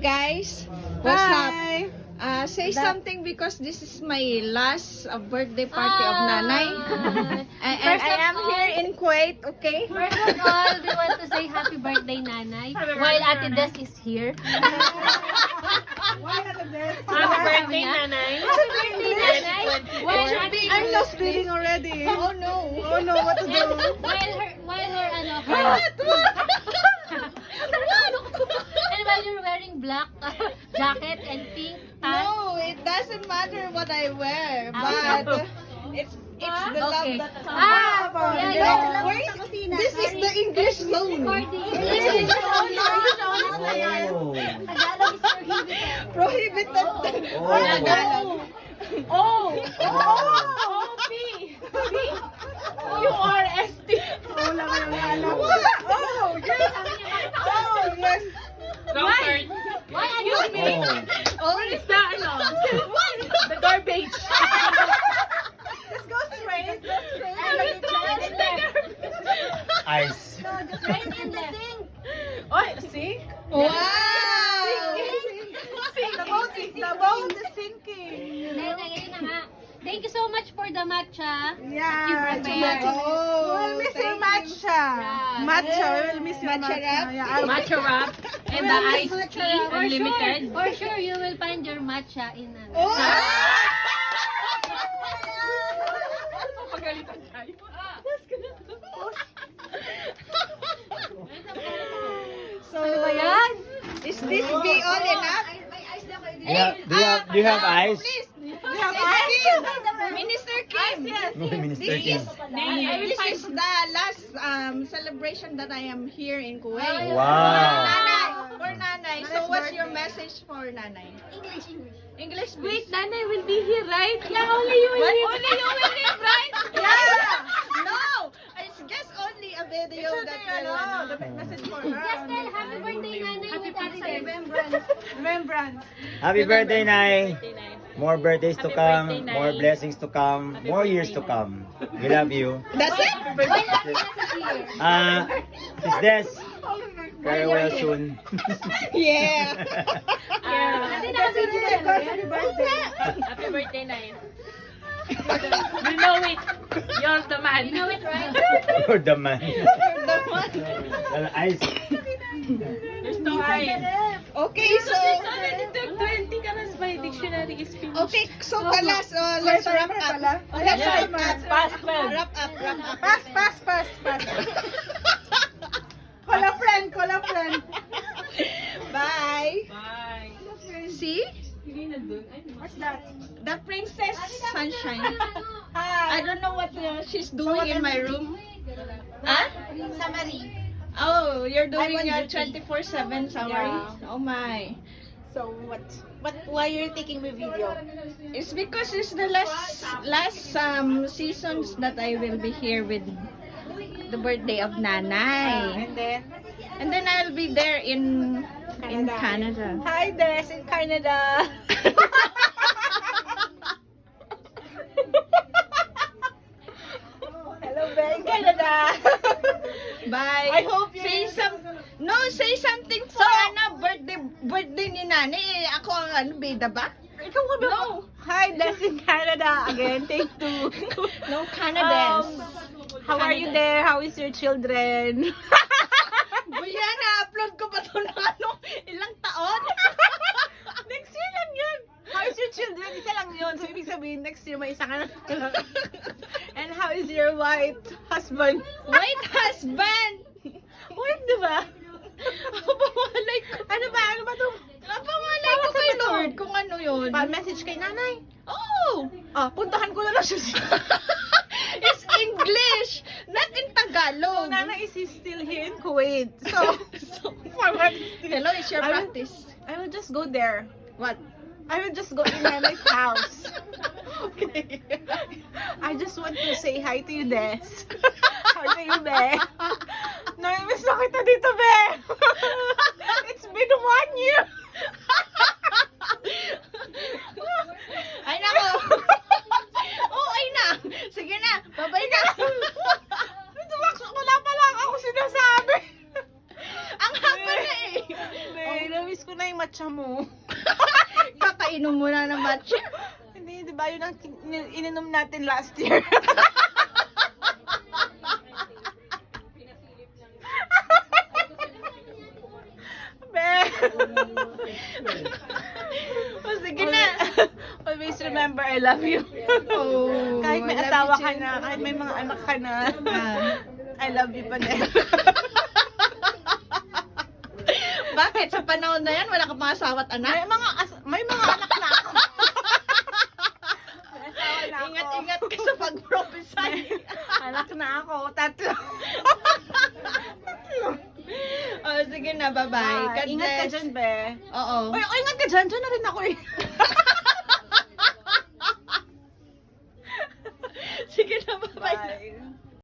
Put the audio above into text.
Guys, what's up? Hi. Say something because this is my last birthday party of Nanay. And I am here in Kuwait, okay? First of all, we want to say happy birthday, Nanay. While Ate Des is here. Why not this? Happy birthday, Nanay. Happy birthday, Nanay. While Ate I'm Des lost reading already. Oh no! Oh no, what to do? And while you're wearing black jacket and pink pants. No, it doesn't matter what I wear, Ah. but it's the love Okay. that Yeah, yeah. Where is, this is the English zone. Recording. Prohibited. Oh. Oh, yes. Oh, yes. Why are you The garbage. Let's go straight. Ice. Oh, see? Wow! The boat is sinking. Thank you so much for the matcha. Yeah. You prepared. Oh, We'll miss your thank matcha. Yeah. Matcha. We'll miss your Matcha matcha. wrap? Yeah, I'll- Matcha wrap and the iced tea unlimited. For sure, you will find your matcha in Oh! Pagalitan tayo. So, is this be all enough? Do you have ice? Please. have Kim. Minister Kim. No, Minister This Kim. is the last celebration that I am here in Kuwait. Wow. For Nanay. So what's your message for Nanay? English. Wait, Nanay will be here, right? Yeah, only you will live. Only you will live, right? Yeah. No. It's just only a video It's that okay, will, the message for her. Just tell happy birthday, Nanay, with Ate Des. Remembrance. Happy birthday, Nay. More birthdays to Happy come, birthday, Nay. more blessings to come, more years to come. We love you. That's it? While Ate Des is here. Is this? Farewell soon. Yeah. Ate Des, happy birthday. Happy birthday, Nay. You know it. You're the man. You know it, right? You're the man. Ice. There's no eyes. Okay, so Already took 20 karas by dictionary is finished. okay, so palas, let's wrap up. Let's wrap up. Past 12. Wrap up. Pass. Call a friend. Bye. Bye. See? Hindi na dun. Ay, What's that? The Princess Sunshine. Hi. I don't know what she's doing in my room. Huh? Summary. Oh, you're doing I'm on your duty. 24/7 summary? Yeah. Oh my. So what? Why you're taking my video? It's because it's the last seasons that I will be here with the birthday of Nanay. And then And then I'll be there in Canada. hi Des in Canada. Hello, Des in Canada. Bye. I hope you say something for birthday ni Nanay. Ako ang bida ba? Ikaw nga ba? No. Hi Des in Canada again. Take two. No Canadians. How are you there? How is your children? Buya, na-upload ko pa ito na ilang taon? Next year lang yun. How is your children? Isa lang yun. So, ibig sabihin, next year may isa ka na. And how is your white husband? White husband! White, di ba? Pamalay ko. Ano ba ito? Pamalay ko kay Lord kung ano yun. Pa-message kay nanay. Oh! Puntahan ko na lang siya. It's English, not in Tagalog. Nanay is still here in Kuwait. So, for what? Hello, it's your I will- practice. I will just go there. What? I will just go in Nanay's house. Okay. I just want to say hi to you, Des. How are you, Be? Namiss na kita dito, Be. It's been 1 year. Ay, nako. Oh, ay na. Sige na, babay na. Wala pa lang ako sinasabi. Ang haba na eh. Be, namiss ko na yung matcha mo. mo. Kakainom mo na ng matcha. Hindi, di ba yun ang ininom natin last year? Be! O, sige na. Always remember, I love you. Oh, Kahit may I love asawa you ka too. na, kahit may mga anak ka na, Ah. I love you pa din. Bakit? Sa panahon na yan, wala ka mga asawa at anak? May mga anak na ako. May asawa na ako. Ingat-ingat ka sa pag-prophesy. Anak na ako, 3. Oh, sige na, bye-bye. God Ingat ka bless. dyan, be. Oo. Uy, ingat ka dyan. Dyan na rin ako eh.